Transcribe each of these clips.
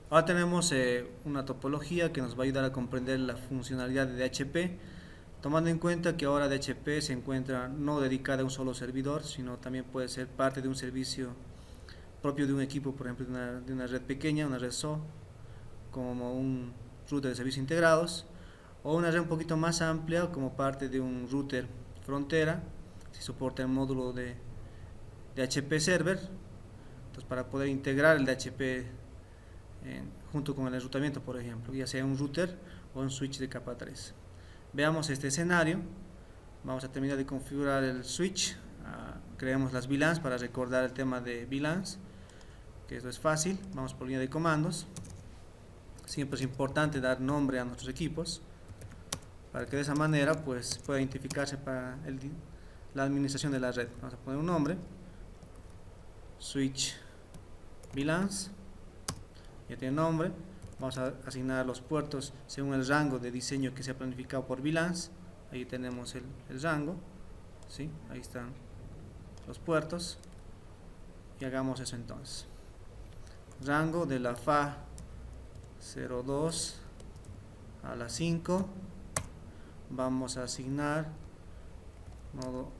Ahora tenemos una topología que nos va a ayudar a comprender la funcionalidad de DHCP, tomando en cuenta que ahora DHCP se encuentra no dedicada a un solo servidor, sino también puede ser parte de un servicio propio de un equipo, por ejemplo, de una red pequeña, una red SO, como un router de servicios integrados, o una red un poquito más amplia como parte de un router frontera, si soporta el módulo de DHCP server. Entonces, para poder integrar el DHCP junto con el enrutamiento, por ejemplo, ya sea un router o un switch de capa 3. Veamos este escenario. Vamos a terminar de configurar el switch. Creemos las VLANs para recordar el tema de VLANs, que esto es fácil. Vamos por línea de comandos. Siempre es importante dar nombre a nuestros equipos para que de esa manera pues pueda identificarse para la administración de la red. Vamos a poner un nombre, switch VLANs, ya tiene nombre. Vamos a asignar los puertos según el rango de diseño que se ha planificado por VLANs. Ahí tenemos el rango, ¿sí? Ahí están los puertos, y hagamos eso entonces. Rango de la FA 02 a la 5. Vamos a asignar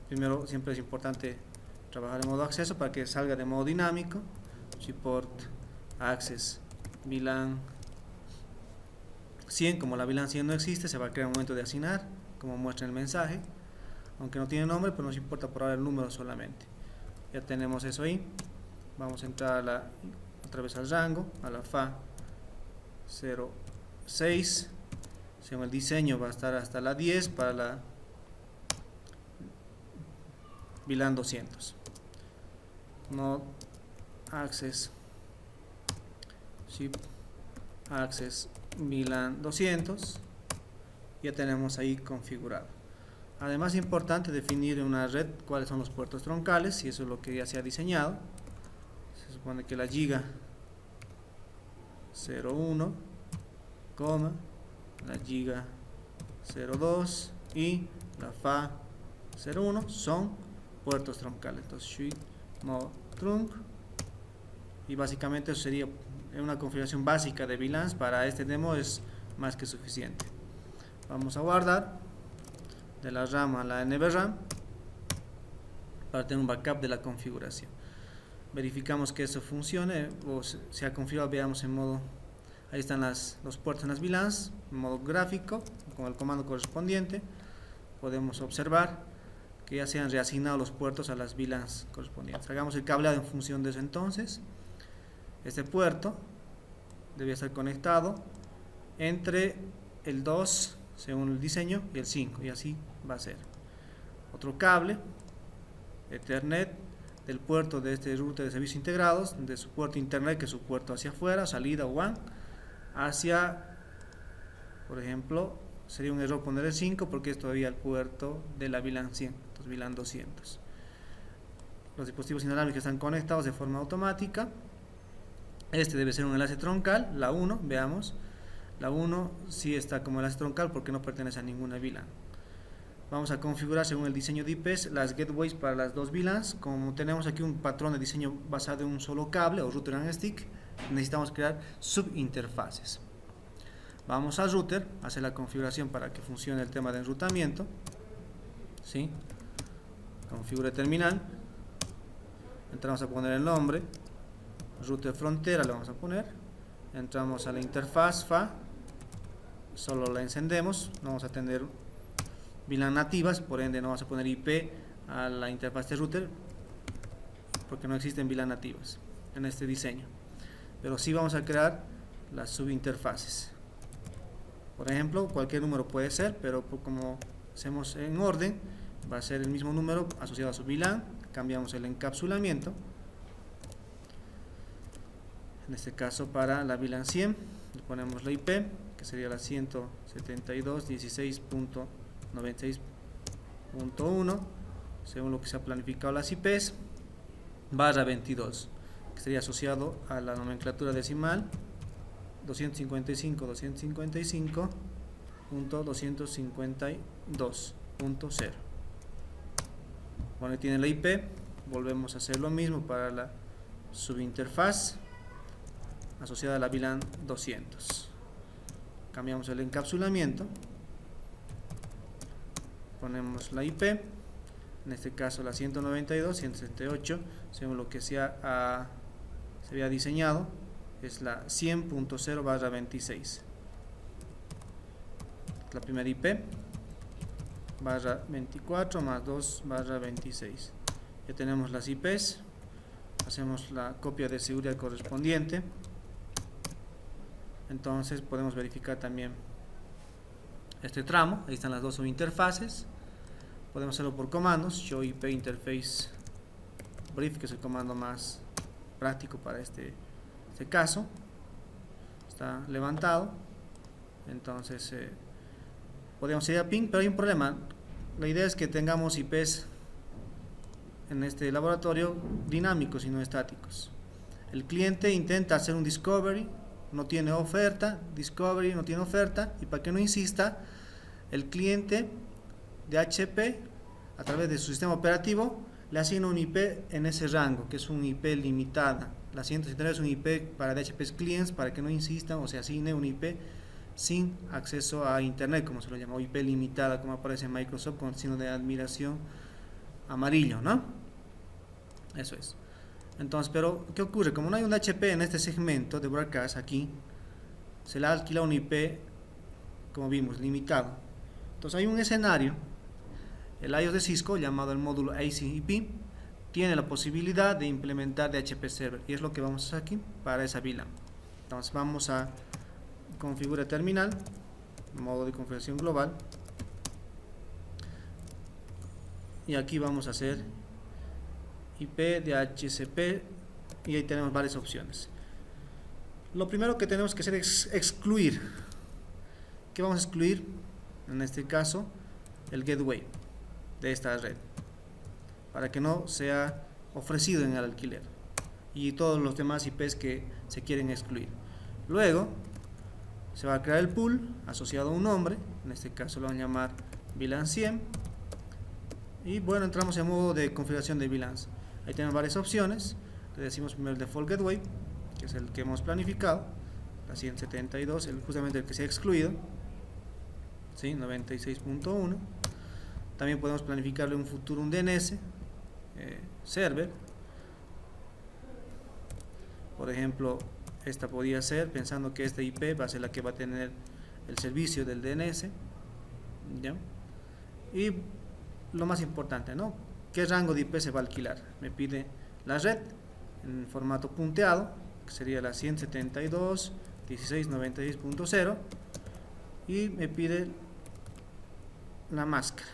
primero, siempre es importante trabajar en modo acceso para que salga de modo dinámico. Support access VLAN 100. Como la VLAN 100 no existe, se va a crear un momento de asignar, como muestra el mensaje, aunque no tiene nombre, pero nos importa por ahora el número solamente. Ya tenemos eso ahí. Vamos a entrar otra vez al rango, a la FA 06. Según el diseño va a estar hasta la 10 para la VLAN 200. Node access ship access VLAN 200. Ya tenemos ahí configurado. Además, es importante definir en una red cuáles son los puertos troncales, y eso es lo que ya se ha diseñado. Se supone que la giga 01, la giga 02 y la FA 01 son puertos troncales. Entonces, switch mode trunk, y básicamente eso sería una configuración básica de VLANs. Para este demo es más que suficiente. Vamos a guardar de la RAM a la NVRAM para tener un backup de la configuración. Verificamos que eso funcione o se ha configurado. Veamos en modo, ahí están los puertos en las VLANs, en modo gráfico, con el comando correspondiente. Podemos observar que ya se han reasignado los puertos a las VLANs correspondientes. Hagamos el cableado en función de eso entonces. Este puerto debe estar conectado entre el 2, según el diseño, y el 5, y así va a ser. Otro cable Ethernet del puerto de este router de servicios integrados, de su puerto internet, que es su puerto hacia afuera, salida WAN, hacia, por ejemplo, sería un error poner el 5 porque es todavía el puerto de la VLAN 100, entonces VLAN 200. Los dispositivos inalámbricos están conectados de forma automática. Este debe ser un enlace troncal, la 1, veamos. La 1 sí está como enlace troncal porque no pertenece a ninguna VLAN. Vamos a configurar según el diseño de IPs las gateways para las dos VLANs. Como tenemos aquí un patrón de diseño basado en un solo cable o router and stick, necesitamos crear subinterfaces. Vamos al router, hacer la configuración para que funcione el tema de enrutamiento. ¿Sí? Configure terminal. Entramos a poner el nombre. Router frontera le vamos a poner. Entramos a la interfaz FA. Solo la encendemos. No vamos a tener VLAN nativas, por ende no vamos a poner IP a la interfaz de router porque no existen VLAN nativas en este diseño, pero sí vamos a crear las subinterfaces. Por ejemplo, cualquier número puede ser, pero como hacemos en orden, va a ser el mismo número asociado a su VLAN. Cambiamos el encapsulamiento, en este caso para la VLAN 100 le ponemos la IP, que sería la 172.16.96.1, según lo que se ha planificado las IPs, barra 22, que sería asociado a la nomenclatura decimal 255.255.252.0. Bueno, tiene la IP. Volvemos a hacer lo mismo para la subinterfaz. asociada a la VLAN 200. Cambiamos el encapsulamiento, ponemos la IP, en este caso la 192.168, según lo que se había diseñado, es la 100.0/26. La primera IP, /24 más 2/26. Ya tenemos las IPs, hacemos la copia de seguridad correspondiente. Entonces podemos verificar también este tramo. Ahí están las dos subinterfaces. Podemos hacerlo por comandos. Show IP interface brief, que es el comando más práctico para este caso. Está levantado. Entonces podemos ir a ping, pero hay un problema. La idea es que tengamos IPs en este laboratorio dinámicos y no estáticos. El cliente intenta hacer un discovery, no tiene oferta, discovery no tiene oferta, y para que no insista, el cliente de HP a través de su sistema operativo le asigna un IP en ese rango, que es un IP limitada. La 169 es un IP para DHCP clients, para que no insistan o se asigne un IP sin acceso a internet, como se lo llama, o IP limitada, como aparece en Microsoft con el signo de admiración amarillo, ¿no? Eso es. Entonces, pero ¿qué ocurre? Como no hay un DHCP en este segmento de broadcast aquí, se le alquila un IP, como vimos, limitado. Entonces hay un escenario, el iOS de Cisco, llamado el módulo ACIP, tiene la posibilidad de implementar DHCP server, y es lo que vamos a hacer aquí para esa VLAN. Entonces vamos a configurar terminal, modo de configuración global, y aquí vamos a hacer IP de DHCP, y ahí tenemos varias opciones. Lo primero que tenemos que hacer es excluir. ¿Qué vamos a excluir? En este caso, el gateway de esta red, para que no sea ofrecido en el alquiler, y todos los demás IPs que se quieren excluir. Luego se va a crear el pool asociado a un nombre, en este caso lo van a llamar VLAN 100, y bueno, entramos en modo de configuración de VLANs. Ahí tenemos varias opciones. Le decimos primero el default gateway, que es el que hemos planificado, la 172, justamente el que se ha excluido, ¿sí? 96.1. También podemos planificarle un futuro un DNS server. Por ejemplo, esta podría ser, pensando que esta IP va a ser la que va a tener el servicio del DNS, ¿ya? Y lo más importante, ¿no? ¿Qué rango de IP se va a alquilar? Me pide la red en formato punteado, que sería la 172.16.96.0, y me pide la máscara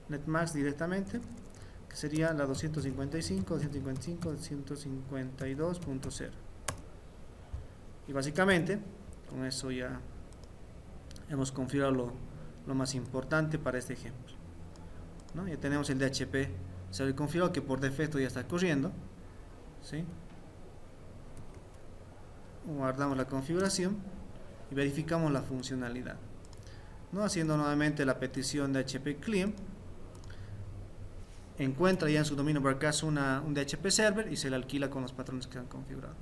netmask directamente, que sería la 255.152.0. Y básicamente con eso ya hemos configurado lo más importante para este ejemplo, ¿no? Ya tenemos el DHCP server configurado, que por defecto ya está corriendo, ¿sí? Guardamos la configuración y verificamos la funcionalidad, ¿no? Haciendo nuevamente la petición de DHCP client, encuentra ya en su dominio broadcast un DHCP server y se le alquila con los patrones que se han configurado.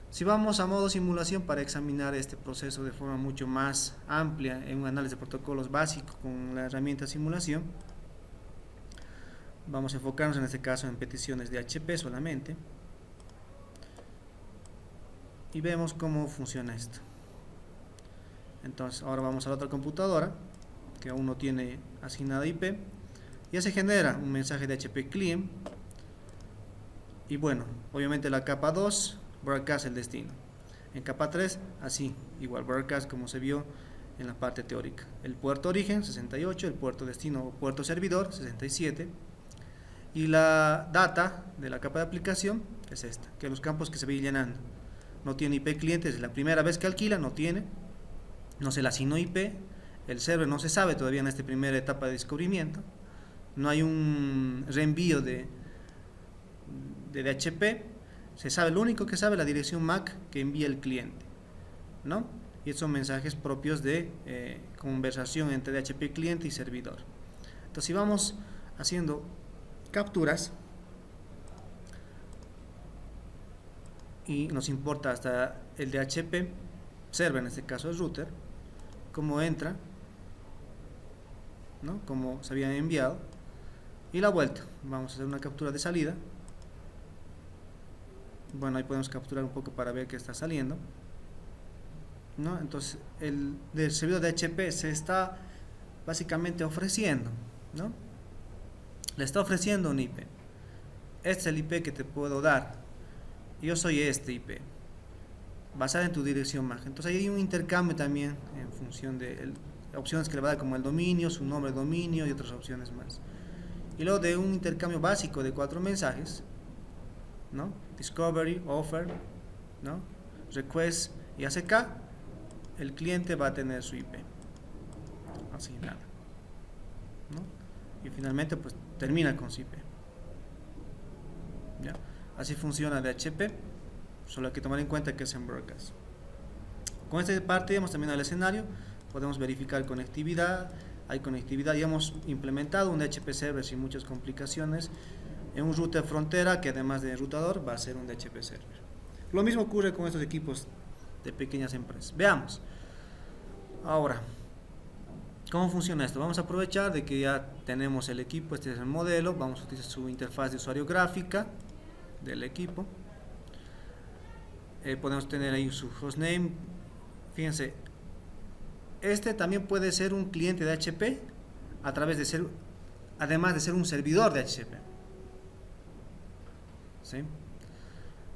Si vamos a modo simulación para examinar este proceso de forma mucho más amplia en un análisis de protocolos básico con la herramienta simulación, vamos a enfocarnos en este caso en peticiones de DHCP solamente, y vemos cómo funciona esto. Entonces ahora vamos a la otra computadora que aún no tiene asignada IP. Ya se genera un mensaje de DHCP client, y bueno, obviamente la capa 2 broadcast el destino. En capa 3 así, igual broadcast como se vio en la parte teórica. El puerto origen 68, el puerto destino o puerto servidor 67, y la data de la capa de aplicación es esta, que los campos que se ve llenando. No tiene IP cliente, es la primera vez que alquila, no se le asignó IP, el server no se sabe todavía en esta primera etapa de descubrimiento, no hay un reenvío de DHCP, se sabe, lo único que sabe, la dirección MAC que envía el cliente, ¿no? Y estos son mensajes propios de conversación entre DHCP cliente y servidor. Entonces, si vamos haciendo capturas, y nos importa hasta el DHCP server, en este caso el router, cómo entra, ¿no? Como se había enviado, y la vuelta. Vamos a hacer una captura de salida. Bueno, ahí podemos capturar un poco para ver que está saliendo, ¿no? Entonces el del servidor de DHCP se está básicamente ofreciendo, ¿no? Le está ofreciendo un IP. Este es el IP que te puedo dar. Yo soy este IP, basado en tu dirección MAC. Entonces ahí hay un intercambio también en función de opciones que le va a dar, como el dominio, su nombre de dominio y otras opciones más. Y luego de un intercambio básico de 4 mensajes, ¿no? Discovery, offer, ¿no? Request y ACK, el cliente va a tener su IP asignada, ¿no? Y finalmente pues termina con su IP. ¿Ya? Así funciona DHCP, solo hay que tomar en cuenta que es en broadcast. Con esta parte hemos terminado el escenario. Podemos verificar conectividad. Hay conectividad y hemos implementado un DHCP server sin muchas complicaciones en un router frontera que además de enrutador va a ser un DHCP server. Lo mismo ocurre con estos equipos de pequeñas empresas. Veamos ahora cómo funciona esto. Vamos a aprovechar de que ya tenemos el equipo. Este es el modelo. Vamos a utilizar su interfaz de usuario gráfica del equipo. Podemos tener ahí su hostname. Fíjense, este también puede ser un cliente de DHCP a través de ser, además de ser un servidor de DHCP, ¿sí?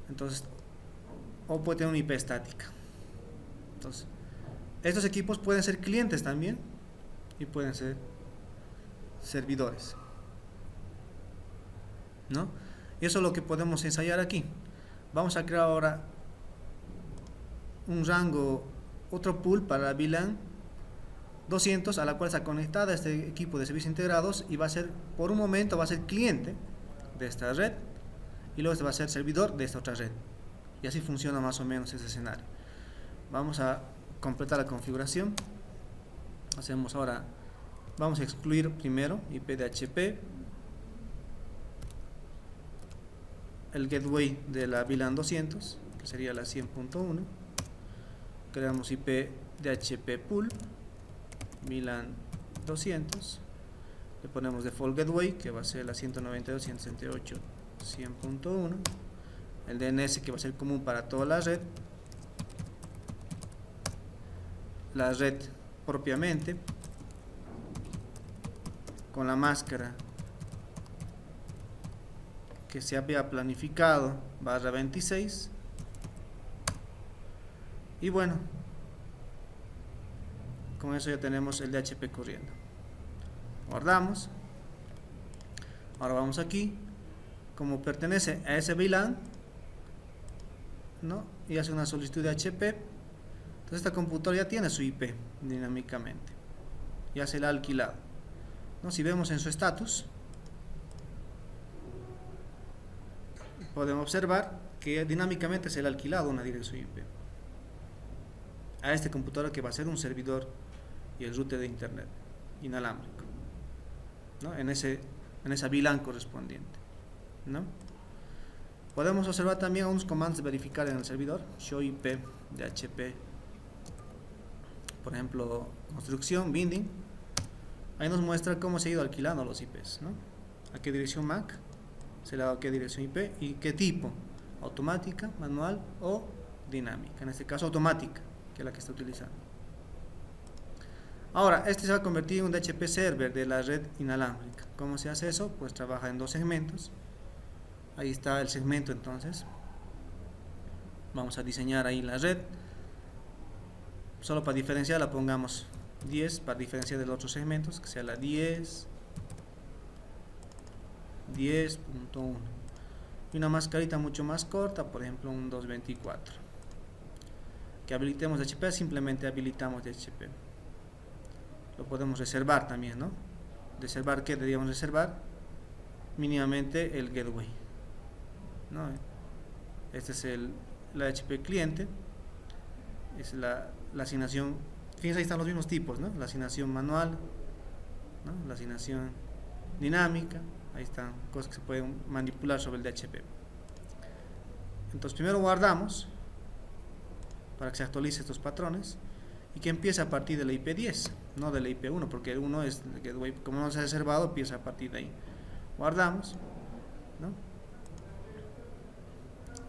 Entonces, o puede tener una IP estática. Entonces, estos equipos pueden ser clientes también y pueden ser servidores, ¿no? Y eso es lo que podemos ensayar aquí. Vamos a crear ahora un rango, otro pool para la VLAN 200, a la cual está conectada este equipo de servicios integrados y va a ser, por un momento, va a ser cliente de esta red y luego este va a ser servidor de esta otra red. Y así funciona más o menos ese escenario. Vamos a completar la configuración. Hacemos ahora, vamos a excluir primero IP de DHCP, el gateway de la VLAN 200, que sería la 100.1. Creamos IP DHCP pool VLAN 200, le ponemos default gateway, que va a ser la 192.168.100.1, el DNS, que va a ser común para toda la red propiamente, con la máscara que se había planificado /26, y bueno, con eso ya tenemos el DHCP corriendo. Guardamos. Ahora vamos aquí, como pertenece a ese VLAN, ¿no? Y hace una solicitud de DHCP. Entonces esta computadora ya tiene su IP dinámicamente, ya se la ha alquilado, ¿no? Si vemos en su estatus, podemos observar que dinámicamente se le ha alquilado una dirección IP a este computador, que va a ser un servidor y el router de internet inalámbrico, ¿no? En esa VLAN correspondiente, ¿no? Podemos observar también unos comandos de verificar en el servidor. Show IP DHCP, por ejemplo, construcción, binding. Ahí nos muestra cómo se ha ido alquilando los IPs, ¿no? A qué dirección MAC se le ha dado, a qué dirección IP y qué tipo, automática, manual o dinámica. En este caso automática, que es la que está utilizando. Ahora, este se va a convertir en un DHCP server de la red inalámbrica. ¿Cómo se hace eso? Pues trabaja en 2 segmentos. Ahí está el segmento. Entonces vamos a diseñar ahí la red. Solo para diferenciar la pongamos 10, para diferenciar de los otros segmentos, que sea la 10, 10.1, y una mascarita mucho más corta, por ejemplo un 224. Que habilitemos DHCP, simplemente habilitamos DHCP. Lo podemos reservar también, ¿no? ¿Reservar qué? Deberíamos reservar mínimamente el gateway, ¿no? Este es la DHCP cliente, es la asignación. Fíjense, ahí están los mismos tipos, ¿no? La asignación manual, ¿no? La asignación dinámica. Ahí están cosas que se pueden manipular sobre el DHCP. Entonces primero guardamos para que se actualice estos patrones y que empiece a partir de la IP 10, no de la IP 1, porque el 1 es gateway, como no se ha reservado, empieza a partir de ahí. Guardamos, ¿no?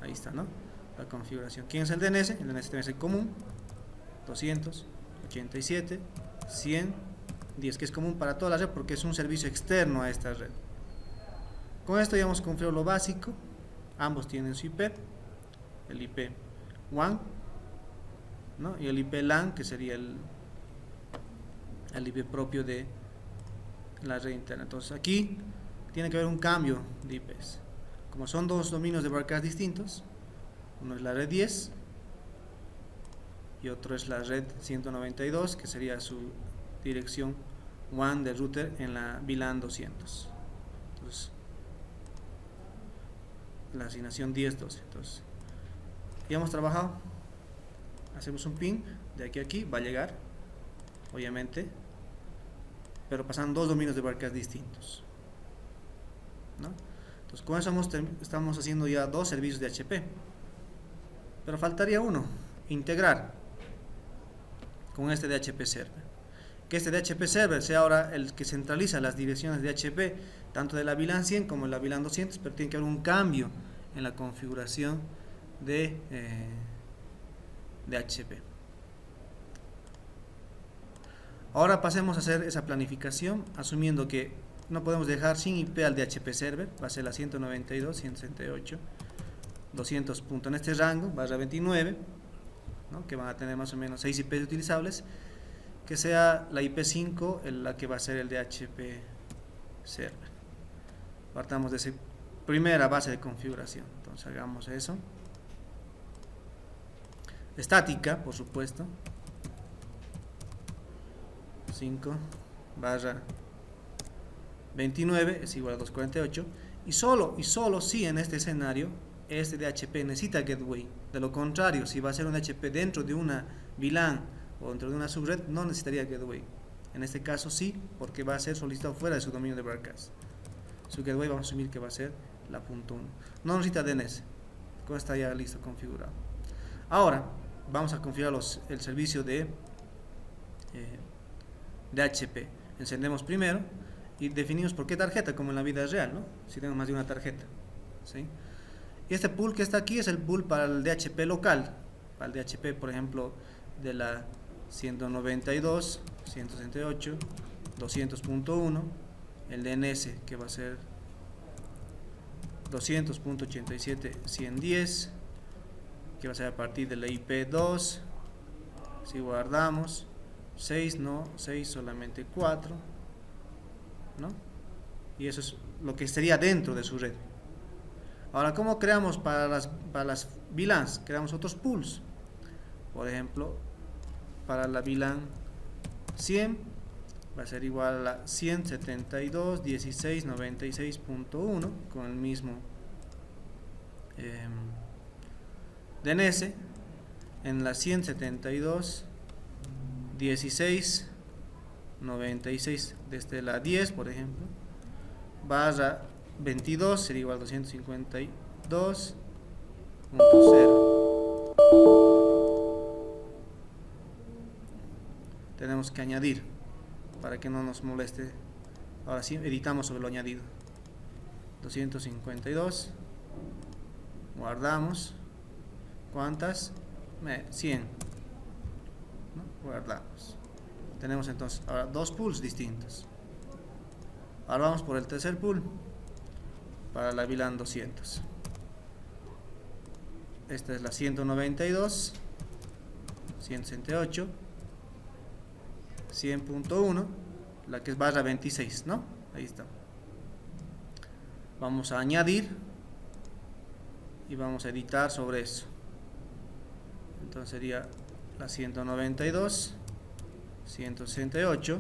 Ahí está, ¿no? La configuración. ¿Quién es el DNS? El DNS tiene que ser común, 287.100.10, que es común para toda la red porque es un servicio externo a esta red. Con esto ya hemos configurado lo básico. Ambos tienen su IP, el IP WAN, ¿no? Y el IP LAN, que sería el IP propio de la red interna. Entonces aquí tiene que haber un cambio de IPs. Como son dos dominios de broadcast distintos, uno es la red 10 y otro es la red 192, que sería su dirección WAN del router en la VLAN 200. Entonces, la asignación 10-12. Entonces, ya hemos trabajado. Hacemos un ping de aquí a aquí, va a llegar, obviamente, pero pasan dos dominios de broadcast distintos, ¿no? Entonces, con eso estamos haciendo ya dos servicios de HP, pero faltaría uno, integrar con este DHP Server. Que este DHP Server sea ahora el que centraliza las direcciones de HP, tanto de la VLAN 100 como de la VLAN 200, pero tiene que haber un cambio en la configuración de HP. Ahora pasemos a hacer esa planificación, asumiendo que no podemos dejar sin IP al DHP Server, va a ser la 192.168.200 puntos en este rango, barra 29, ¿no? Que van a tener más o menos 6 IPs utilizables, que sea la IP5 la que va a ser el DHP Server. Partamos de esa primera base de configuración. Entonces hagamos eso. Estática, por supuesto. 5 barra 29 es igual a 248. Y solo si en este escenario este DHP necesita gateway. De lo contrario, si va a ser un DHP dentro de una VLAN o dentro de una subred, no necesitaría gateway. En este caso sí, porque va a ser solicitado fuera de su dominio de broadcast. Su gateway vamos a asumir que va a ser la .1. No necesita DNS. Con está ya listo, configurado. Ahora vamos a configurar el servicio de HP. Encendemos primero y definimos por qué tarjeta, como en la vida real, ¿no? Si tenemos más de una tarjeta, ¿sí? Y este pool que está aquí es el pool para el DHP local, para el DHP, por ejemplo, de la 192, 168, 200.1, el DNS que va a ser 200.87.110, que va a ser a partir de la IP2. Si guardamos 6, no, 6 solamente 4, ¿no? Y eso es lo que sería dentro de su red. Ahora, ¿cómo creamos para las VLANs? Creamos otros pools. Por ejemplo, para la VLAN 100 va a ser igual a la 172.16.96.1 con el mismo DNS. En la 172.16.96 desde la 10, por ejemplo, barra 22 sería igual a 252.0. Tenemos que añadir para que no nos moleste. Ahora sí, editamos sobre lo añadido. 252. Guardamos. ¿Cuántas? 100. ¿No? Guardamos. Tenemos entonces ahora dos pools distintos. Ahora vamos por el tercer pool para la VLAN 200. Esta es la 192, 168, 100.1, la que es barra 26, ¿no? Ahí está. Vamos a añadir y vamos a editar sobre eso. Entonces sería la 192, 168,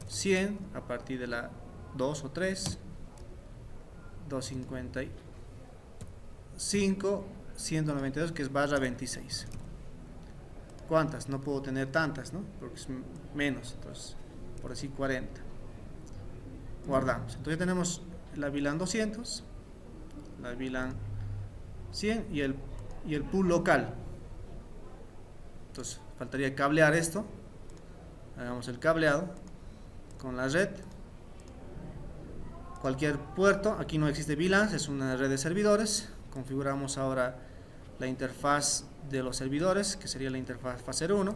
100 a partir de la 2 o 3, 255, 192 que es barra 26. ¿Cuántas? No puedo tener tantas, ¿no? Porque es menos, entonces por decir 40. Guardamos. Entonces tenemos la VLAN 200, la VLAN 100 y el pool local. Entonces faltaría cablear esto. Hagamos el cableado con la red. Cualquier puerto, aquí no existe VLAN, es una red de servidores. Configuramos ahora la interfaz de los servidores, que sería la interfaz fase 1.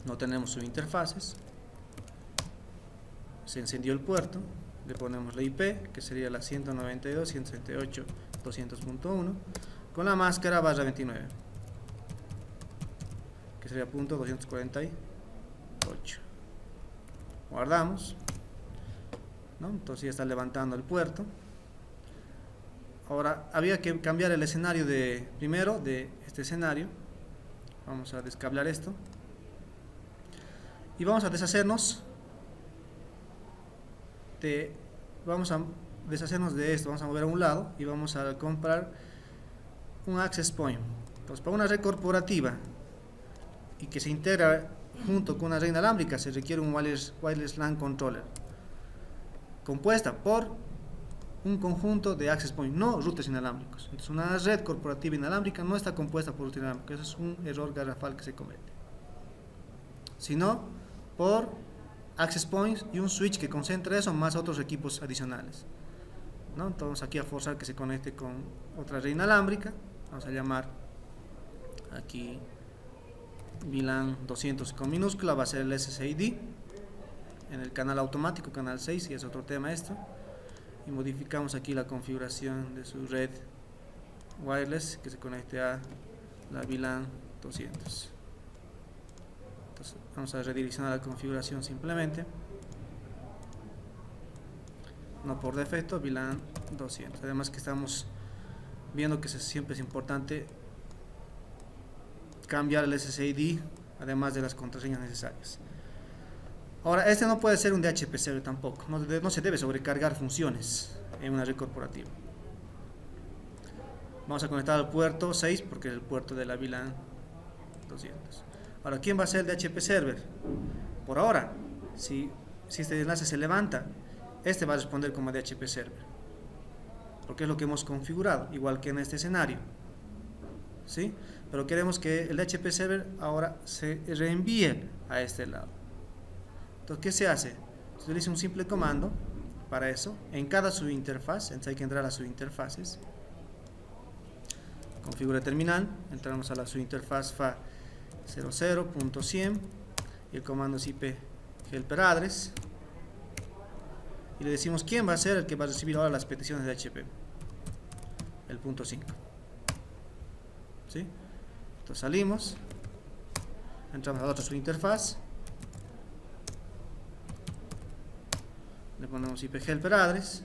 No tenemos subinterfaces. Se encendió el puerto, le ponemos la IP, que sería la 192.168.200.1, con la máscara /29, que sería .248. Guardamos, ¿no? Entonces ya está levantando el puerto. Ahora había que cambiar el escenario primero de este escenario. Vamos a descablar esto y vamos a deshacernos de esto. Vamos a mover a un lado y vamos a comprar un access point. Entonces, para una red corporativa y que se integra junto con una red inalámbrica, se requiere un wireless LAN controller compuesta por un conjunto de access point, no routers inalámbricos. Entonces, una red corporativa inalámbrica no está compuesta por routers inalámbricos. Eso es un error garrafal que se comete, sino por access points y un switch que concentra eso más otros equipos adicionales, ¿no? Entonces aquí a forzar que se conecte con otra red inalámbrica. Vamos a llamar aquí VLAN 200 con minúscula, va a ser el SSID en el canal automático, canal 6, y es otro tema esto. Y modificamos aquí la configuración de su red wireless que se conecte a la VLAN 200. Entonces vamos a redireccionar la configuración simplemente, no por defecto, VLAN 200. Además que estamos viendo que siempre es importante cambiar el SSID, además de las contraseñas necesarias. Ahora, este no puede ser un DHCP server tampoco, no se debe sobrecargar funciones en una red corporativa. Vamos a conectar al puerto 6 porque es el puerto de la VLAN 200. Ahora, ¿quién va a ser el DHCP server? Por ahora, si este enlace se levanta, este va a responder como DHCP server, porque es lo que hemos configurado, igual que en este escenario, ¿sí? Pero queremos que el DHCP server ahora se reenvíe a este lado. Entonces, ¿qué se hace? Se utiliza un simple comando para eso. En cada subinterfaz, entonces hay que entrar a subinterfaces, configura terminal, entramos a la subinterfaz FA00.100 y el comando es IP helper address y le decimos quién va a ser el que va a recibir ahora las peticiones de DHCP, el punto 5, ¿sí? Entonces salimos, entramos a la otra subinterfaz, le ponemos IP helper address,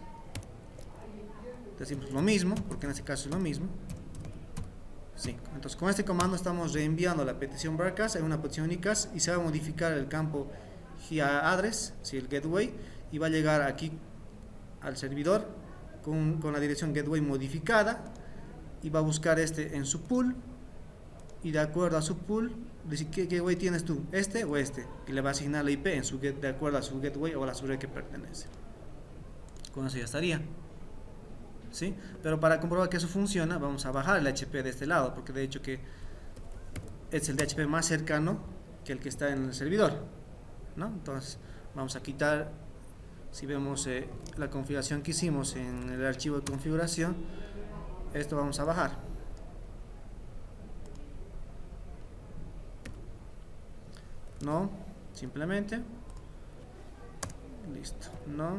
decimos lo mismo, porque en este caso es lo mismo, 5. Entonces con este comando estamos reenviando la petición broadcast en una petición unicast y se va a modificar el campo GIA address, ¿sí? El gateway, y va a llegar aquí al servidor con la dirección gateway modificada y va a buscar este en su pool y de acuerdo a su pool dice qué gateway tienes tú, este o este, y le va a asignar la IP de acuerdo a su gateway o a la subred que pertenece. Con eso ya estaría, ¿sí? Pero para comprobar que eso funciona vamos a bajar el DHCP de este lado, porque de hecho que es el DHCP más cercano que el que está en el servidor, ¿no? Entonces vamos a quitar, si vemos la configuración que hicimos en el archivo de configuración, esto vamos a bajar. No, simplemente, listo, no,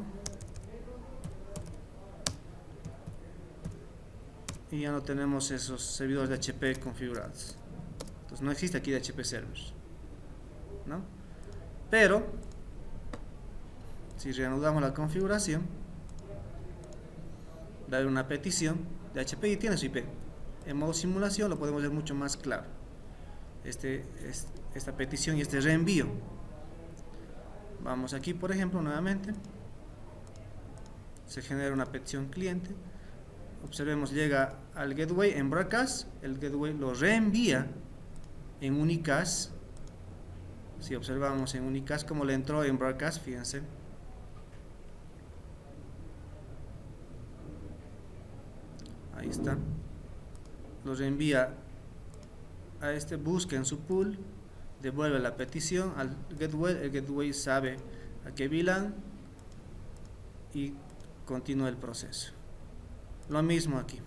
y ya no tenemos esos servidores de DHCP configurados. Entonces no existe aquí DHCP servers, ¿no? Pero si reanudamos la configuración, dar una petición de DHCP y tiene su IP. En modo simulación lo podemos ver mucho más claro. Esta petición y este reenvío. Vamos aquí, por ejemplo, nuevamente. Se genera una petición cliente. Observemos, llega al gateway en broadcast. El gateway lo reenvía en unicast. Si observamos en unicast como le entró en broadcast, fíjense. ahí está, lo reenvía a este, busca en su pool, devuelve la petición al gateway, el gateway sabe a qué VLAN y continúa el proceso. Lo mismo aquí,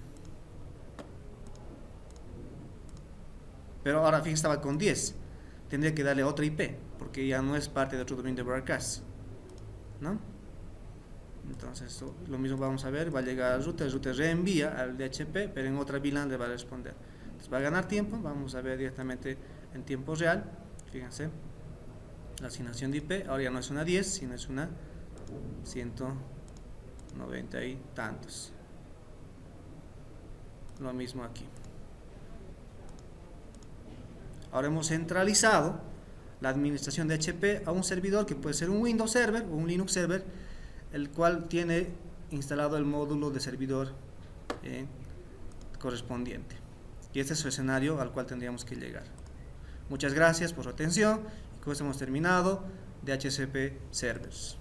pero ahora fíjense, estaba con 10, tendría que darle otra IP porque ya no es parte de otro dominio de broadcast, ¿no? Entonces lo mismo vamos a ver, va a llegar al router, el router reenvía al DHCP, pero en otra VLAN le va a responder. Entonces va a ganar tiempo, vamos a ver directamente en tiempo real, fíjense, la asignación de IP, ahora ya no es una 10, sino es una 190 y tantos. Lo mismo aquí. Ahora hemos centralizado la administración de HP a un servidor que puede ser un Windows Server o un Linux Server, el cual tiene instalado el módulo de servidor correspondiente. Y este es su escenario al cual tendríamos que llegar. Muchas gracias por su atención y con esto hemos terminado DHCP Servers.